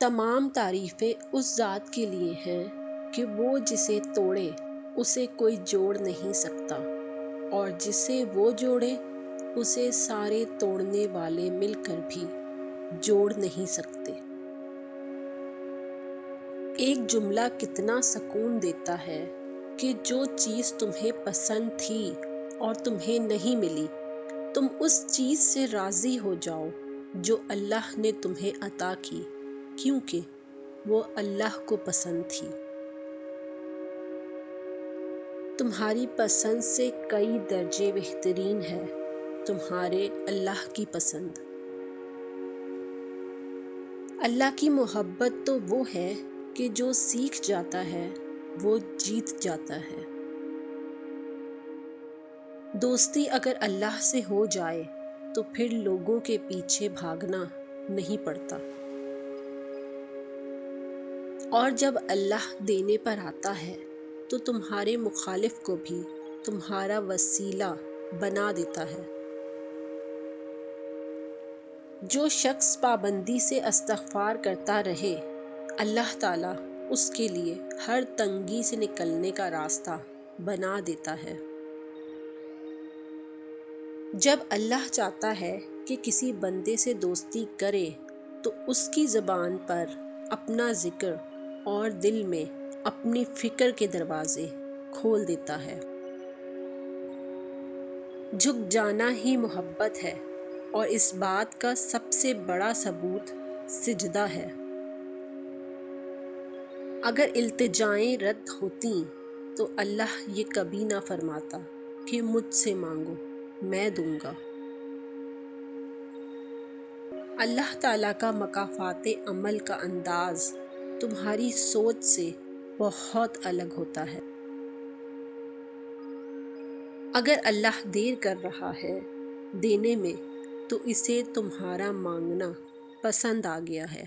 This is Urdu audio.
تمام تعریفیں اس ذات کے لیے ہیں کہ وہ جسے توڑے اسے کوئی جوڑ نہیں سکتا، اور جسے وہ جوڑے اسے سارے توڑنے والے مل کر بھی جوڑ نہیں سکتے۔ ایک جملہ کتنا سکون دیتا ہے کہ جو چیز تمہیں پسند تھی اور تمہیں نہیں ملی، تم اس چیز سے راضی ہو جاؤ جو اللہ نے تمہیں عطا کی، کیونکہ وہ اللہ کو پسند تھی۔ تمہاری پسند سے کئی درجے بہترین ہے تمہارے اللہ کی پسند۔ اللہ کی محبت تو وہ ہے کہ جو سیکھ جاتا ہے وہ جیت جاتا ہے۔ دوستی اگر اللہ سے ہو جائے تو پھر لوگوں کے پیچھے بھاگنا نہیں پڑتا، اور جب اللہ دینے پر آتا ہے تو تمہارے مخالف کو بھی تمہارا وسیلہ بنا دیتا ہے۔ جو شخص پابندی سے استغفار کرتا رہے، اللہ تعالیٰ اس کے لیے ہر تنگی سے نکلنے کا راستہ بنا دیتا ہے۔ جب اللہ چاہتا ہے کہ کسی بندے سے دوستی کرے تو اس کی زبان پر اپنا ذکر اور دل میں اپنی فکر کے دروازے کھول دیتا ہے۔ جھک جانا ہی محبت ہے، اور اس بات کا سب سے بڑا ثبوت سجدہ ہے۔ اگر التجائیں رد ہوتیں تو اللہ یہ کبھی نہ فرماتا کہ مجھ سے مانگو میں دوں گا۔ اللہ تعالیٰ کا مکافات عمل کا انداز تمہاری سوچ سے بہت الگ ہوتا ہے۔ اگر اللہ دیر کر رہا ہے دینے میں تو اسے تمہارا مانگنا پسند آ گیا ہے۔